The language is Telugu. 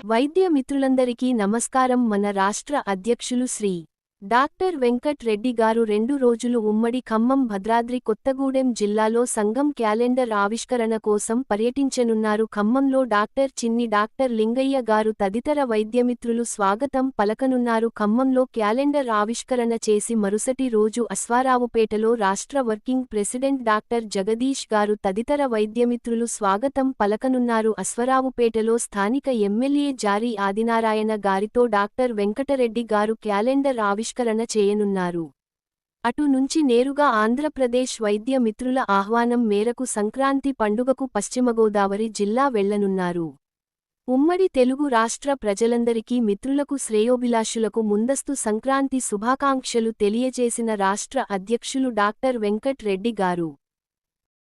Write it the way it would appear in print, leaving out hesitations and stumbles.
వైద్య మిత్రులందరికీ నమస్కారం. మన రాష్ట్ర అధ్యక్షులు శ్రీ డాక్టర్ వెంకట్ రెడ్డి గారు 2 రోజులు ఉమ్మడి ఖమ్మం, భద్రాద్రి కొత్తగూడెం జిల్లాలో సంఘం క్యాలెండర్ ఆవిష్కరణ కోసం పర్యటించనున్నారు. ఖమ్మంలో డాక్టర్ చిన్ని, డాక్టర్ లింగయ్య గారు తదితర వైద్యమిత్రులు స్వాగతం పలకనున్నారు. ఖమ్మంలో క్యాలెండర్ ఆవిష్కరణ చేసి మరుసటి రోజు అశ్వారావుపేటలో రాష్ట్ర వర్కింగ్ ప్రెసిడెంట్ డాక్టర్ జగదీష్ గారు తదితర వైద్యమిత్రులు స్వాగతం పలకనున్నారు. అశ్వారావుపేటలో స్థానిక ఎమ్మెల్యే జారీ ఆదినారాయణ గారితో డాక్టర్ వెంకటరెడ్డి గారు క్యాలెండర్ ఆవిష్కరణ చేయనున్నారు. అటు నుంచి నేరుగా ఆంధ్రప్రదేశ్ వైద్య మిత్రుల ఆహ్వానం మేరకు సంక్రాంతి పండుగకు పశ్చిమగోదావరి జిల్లా వెళ్లనున్నారు. ఉమ్మడి తెలుగు రాష్ట్ర ప్రజలందరికీ, మిత్రులకు, శ్రేయోభిలాషులకు ముందస్తు సంక్రాంతి శుభాకాంక్షలు తెలియజేసిన రాష్ట్ర అధ్యక్షులు డాక్టర్ వెంకట్ రెడ్డి గారు